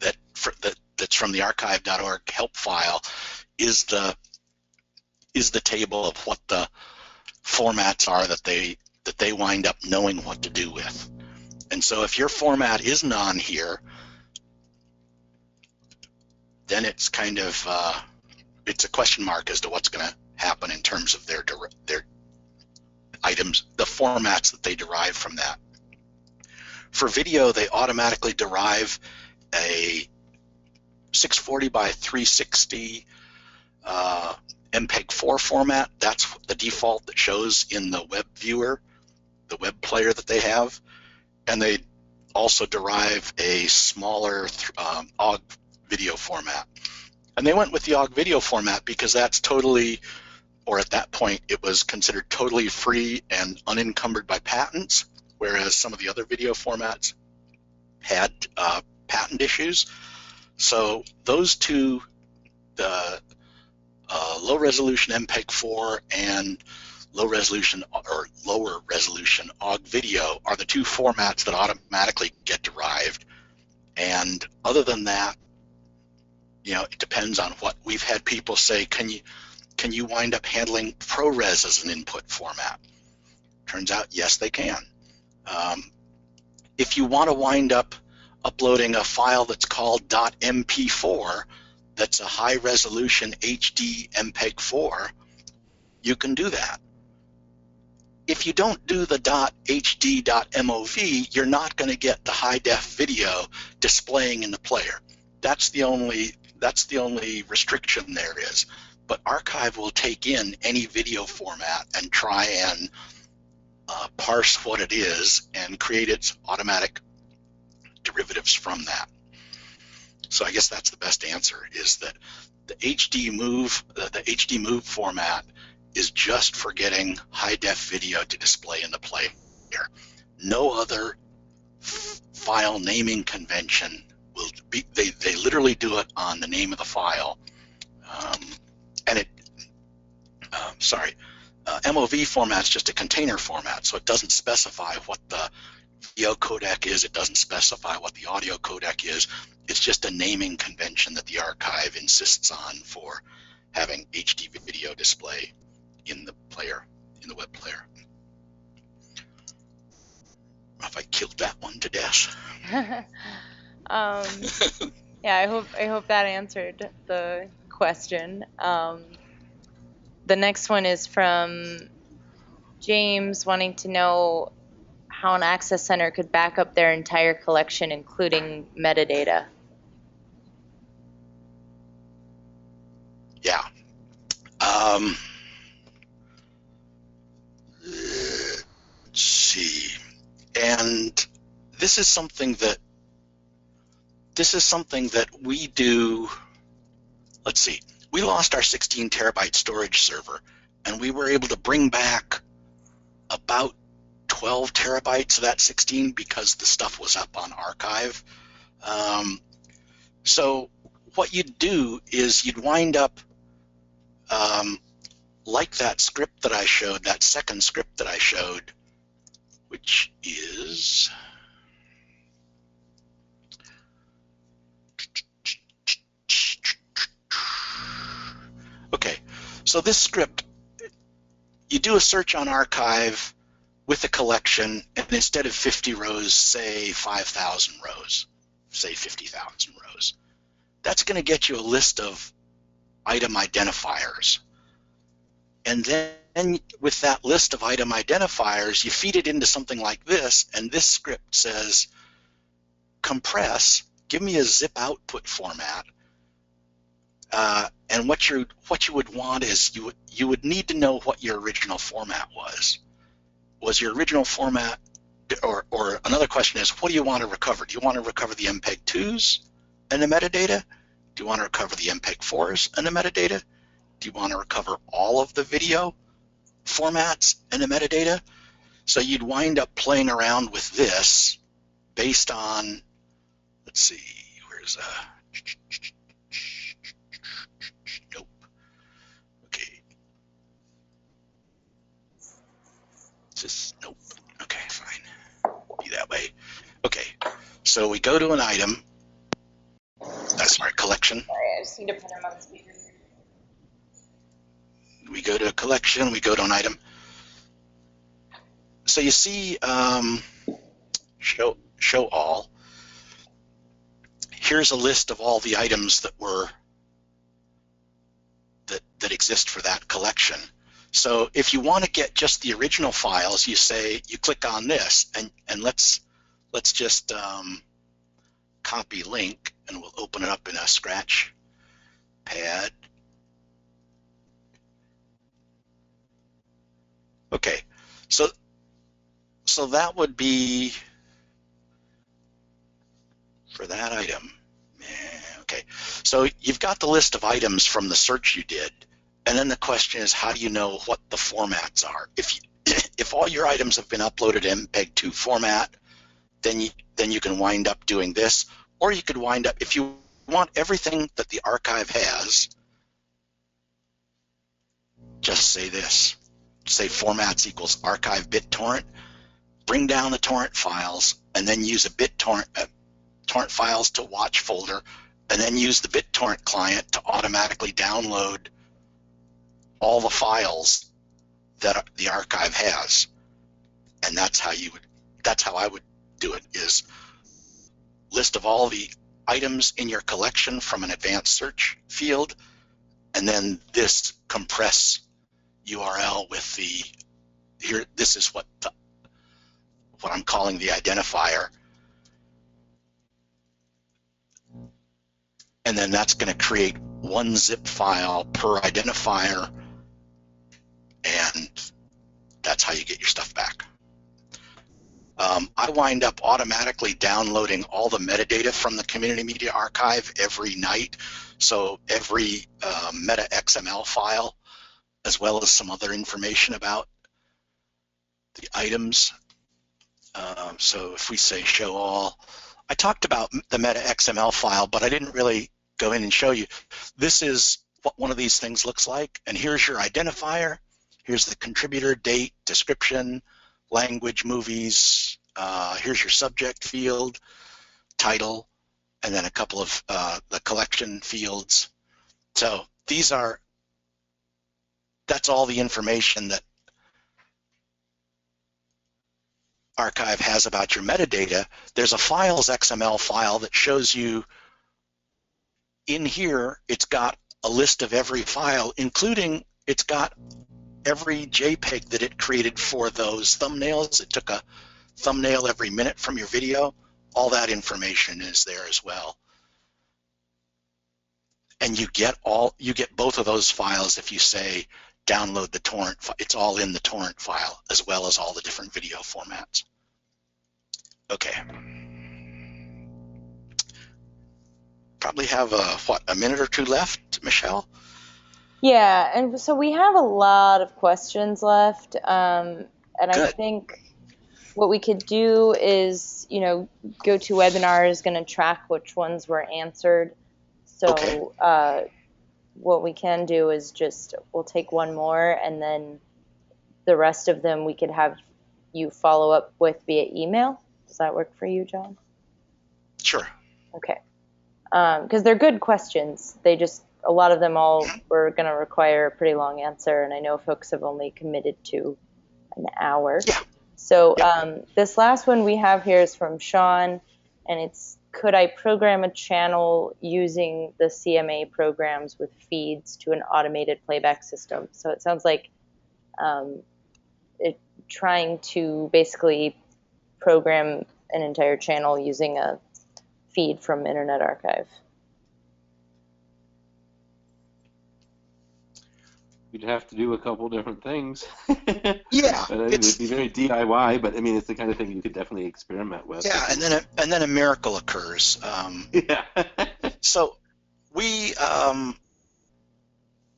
that's from the archive.org help file is the table of what the formats are that they wind up knowing what to do with. And so if your format isn't on here, then it's kind of it's a question mark as to what's going to happen in terms of their items, the formats that they derive from that. For video, they automatically derive a 640 by 360 MPEG-4 format. That's the default that shows in the web viewer. the web player that they have, and they also derive a smaller OGG video format. And they went with the OGG video format because that's totally, or at that point, it was considered totally free and unencumbered by patents, whereas some of the other video formats had patent issues. So those two, the low resolution MPEG-4 and low resolution or lower resolution OGG video are the two formats that automatically get derived. And other than that, you know, it depends on what we've had people say. Can you wind up handling ProRes as an input format? Turns out, yes, they can. If you want to wind up uploading a file that's called .mp4, that's a high resolution HD MPEG-4, you can do that. If you don't do the .hd.mov, you're not going to get the high def video displaying in the player. That's the only restriction there is. But Archive will take in any video format and try and parse what it is and create its automatic derivatives from that. So I guess that's the best answer, is that the HD move format is just for getting high def video to display in the player. No other file naming convention will be, they literally do it on the name of the file. MOV format is just a container format, so it doesn't specify what the video codec is. It doesn't specify what the audio codec is. It's just a naming convention that the Archive insists on for having HD video display in the player, in the web player. If I killed that one to death. Yeah, I hope that answered the question. The next one is from James, wanting to know how an Access Center could back up their entire collection, including metadata. Yeah. Let's see. And this is something that we do. Let's see. We lost our 16 terabyte storage server, and we were able to bring back about 12 terabytes of that 16 because the stuff was up on Archive. So what you'd do is you'd wind up like that script that I showed, that second script that I showed, which is okay. So this script, you do a search on Archive with a collection, and instead of 50 rows, say 5,000 rows, say 50,000 rows. That's going to get you a list of item identifiers. And then with that list of item identifiers, you feed it into something like this, and this script says, compress, give me a zip output format. And what you would want is you would need to know what your original format was. Was your original format, or another question is, what do you want to recover? Do you want to recover the MPEG-2s and the metadata? Do you want to recover the MPEG-4s and the metadata? Do you want to recover all of the video formats and the metadata? So you'd wind up playing around with this based on, let's see, where's nope. Okay. Just nope. Okay, fine. Be that way. Okay. So we go to an item. Sorry, collection. Sorry, I just need to put him on speaker. We go to a collection, we go to an item. So you see show all. Here's a list of all the items that that exist for that collection. So if you want to get just the original files, you click on this, and let's just copy link, and we'll open it up in a scratch pad. Okay, so So that would be for that item. Okay, so you've got the list of items from the search you did, and then the question is, how do you know what the formats are? If all your items have been uploaded in MPEG-2 format, then you can wind up doing this, or you could wind up, if you want everything that the archive has, just say this, say formats equals archive BitTorrent, bring down the torrent files, and then use a BitTorrent torrent files to watch folder, and then use the BitTorrent client to automatically download all the files that the archive has. And that's how I would do it, is list of all the items in your collection from an advanced search field, and then this compress URL with the, here, this is what I'm calling the identifier. And then that's going to create one zip file per identifier, and that's how you get your stuff back. I wind up automatically downloading all the metadata from the Community Media Archive every night. So every meta XML file, as well as some other information about the items. So if we say show all, I talked about the meta XML file, but I didn't really go in and show you. This is what one of these things looks like, and here's your identifier. Here's the contributor, date, description, language, movies. Here's your subject field, title, and then a couple of the collection fields. So that's all the information that Archive has about your metadata. There's a files XML file that shows you in here, it's got a list of every file, including it's got every JPEG that it created for those thumbnails. It took a thumbnail every minute from your video. All that information is there as well. And you get both of those files if you say download the torrent. It's all in the torrent file, as well as all the different video formats. Okay. Probably have a minute or two left, Michelle? Yeah, and so we have a lot of questions left, and Good. I think what we could do is, GoToWebinar is going to track which ones were answered. So Okay. What we can do is we'll take one more, and then the rest of them we could have you follow up with via email. Does that work for you, John? Sure. Okay. Because they're good questions. A lot of them all were going to require a pretty long answer, and I know folks have only committed to an hour. Yeah. So this last one we have here is from Sean, and it's, could I program a channel using the CMA programs with feeds to an automated playback system? So it sounds like trying to basically program an entire channel using a feed from Internet Archive. You'd have to do a couple different things. Yeah, It would be very DIY, but I mean, it's the kind of thing you could definitely experiment with. Yeah, and then a miracle occurs. Yeah. So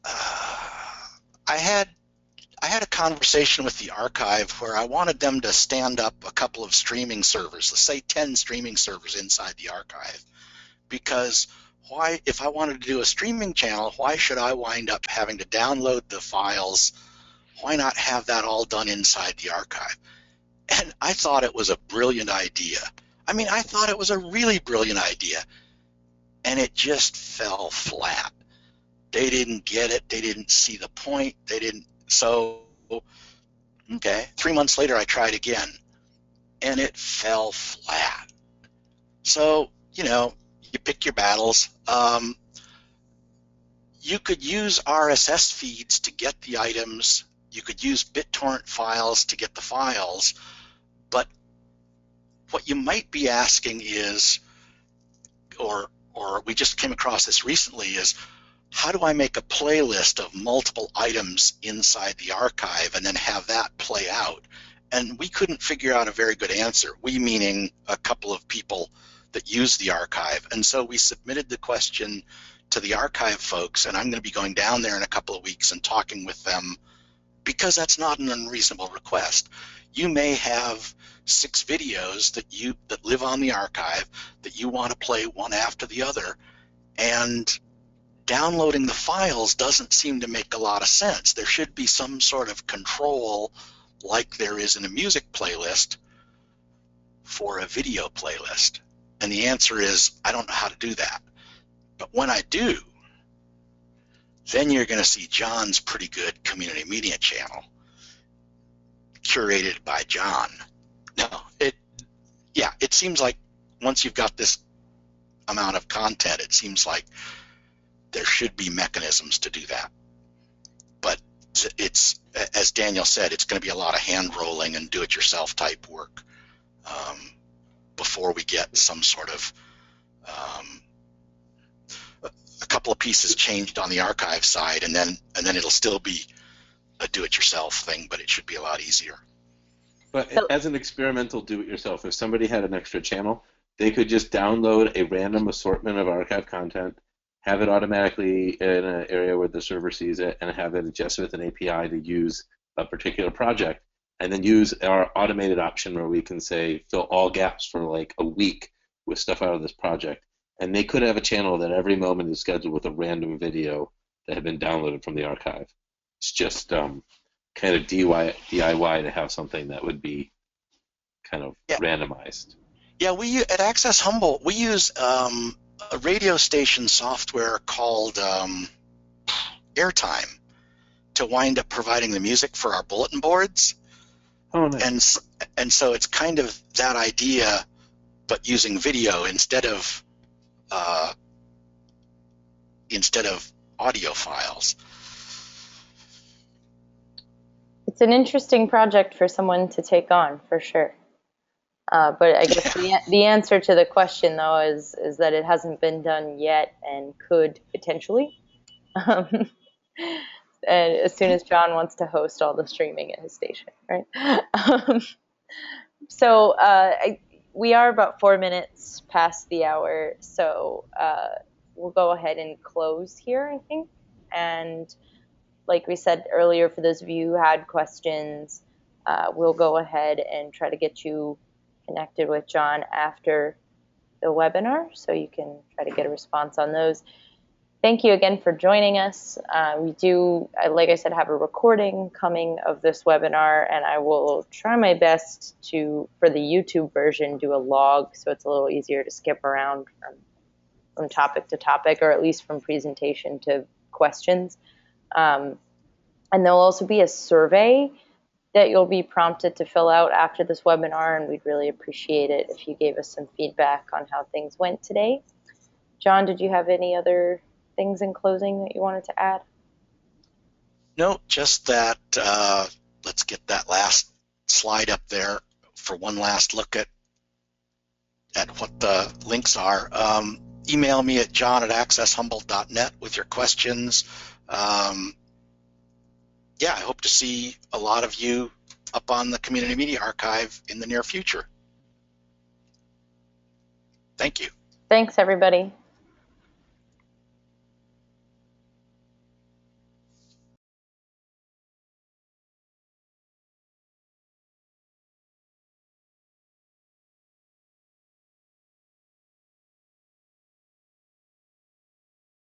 I had a conversation with the archive where I wanted them to stand up a couple of streaming servers, let's say 10 streaming servers inside the archive, because why, if I wanted to do a streaming channel, why should I wind up having to download the files? Why not have that all done inside the archive? And I thought it was a brilliant idea. I mean, I thought it was a really brilliant idea, and it just fell flat. They didn't get it. They didn't see the point. They didn't. So, okay, 3 months later, I tried again, and it fell flat. So, you pick your battles. You could use RSS feeds to get the items. You could use BitTorrent files to get the files. But what you might be asking is, or we just came across this recently, is how do I make a playlist of multiple items inside the archive and then have that play out? and we couldn't figure out a very good answer. We meaning a couple of people that use the archive. And so we submitted the question to the archive folks, and I'm going to be going down there in a couple of weeks and talking with them, because that's not an unreasonable request. You may have 6 videos that live on the archive that you want to play one after the other, and downloading the files doesn't seem to make a lot of sense. There should be some sort of control, like there is in a music playlist, for a video playlist. And the answer is, I don't know how to do that. But when I do, then you're going to see John's pretty good community media channel, curated by John. No, it seems like once you've got this amount of content, it seems like there should be mechanisms to do that. But it's, as Daniel said, it's going to be a lot of hand-rolling and do-it-yourself type work before we get some sort of a couple of pieces changed on the archive side, and then it'll still be a do-it-yourself thing, but it should be a lot easier. But as an experimental do-it-yourself, if somebody had an extra channel, they could just download a random assortment of archive content, have it automatically in an area where the server sees it, and have it adjust with an API to use a particular project, and then use our automated option where we can say fill all gaps for like a week with stuff out of this project. And they could have a channel that every moment is scheduled with a random video that had been downloaded from the archive. It's just kind of DIY to have something that would be kind of randomized. Yeah, we at Access Humboldt, we use a radio station software called Airtime to wind up providing the music for our bulletin boards. Oh, nice. And so it's kind of that idea, but using video instead of audio files. It's an interesting project for someone to take on, for sure. But I guess the answer to the question, though, is that it hasn't been done yet and could potentially. And as soon as John wants to host all the streaming at his station, right? So we are about 4 minutes past the hour, so we'll go ahead and close here, I think. And like we said earlier, for those of you who had questions, we'll go ahead and try to get you connected with John after the webinar, so you can try to get a response on those. Thank you again for joining us. We do, like I said, have a recording coming of this webinar, and I will try my best to, for the YouTube version, do a log so it's a little easier to skip around from topic to topic, or at least from presentation to questions. And there'll also be a survey that you'll be prompted to fill out after this webinar, and we'd really appreciate it if you gave us some feedback on how things went today. John, did you have any other things in closing that you wanted to add? No, just that let's get that last slide up there for one last look at what the links are. Email me at john@accesshumboldt.net with your questions. Yeah, I hope to see a lot of you up on the Community Media Archive in the near future. Thank you. Thanks, everybody.